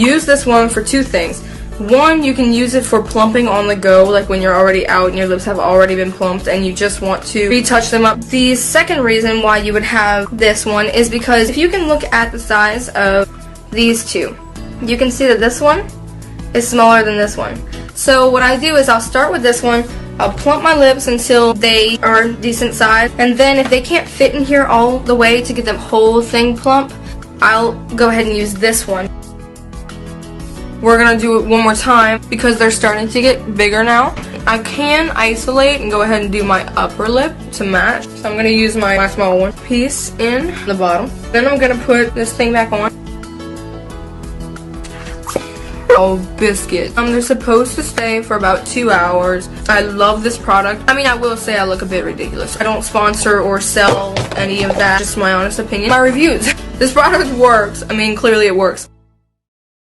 Use this one for two things. One, you can use it for plumping on the go, like when you're already out and your lips have already been plumped and you just want to retouch them up. The second reason why you would have this one is because if you can look at the size of these two, you can see that this one is smaller than this one. So what I do is I'll start with this one, I'll plump my lips until they are decent size, and then if they can't fit in here all the way to get the whole thing plump, I'll go ahead and use this one. We're going to do it one more time because they're starting to get bigger now. I can isolate and go ahead and do my upper lip to match. So I'm going to use my small one piece in the bottom. Then I'm going to put this thing back on. Oh, biscuit. They're supposed to stay for about 2 hours. I love this product. I mean, I will say I look a bit ridiculous. I don't sponsor or sell any of that. Just my honest opinion. My reviews. This product works. I mean, clearly it works.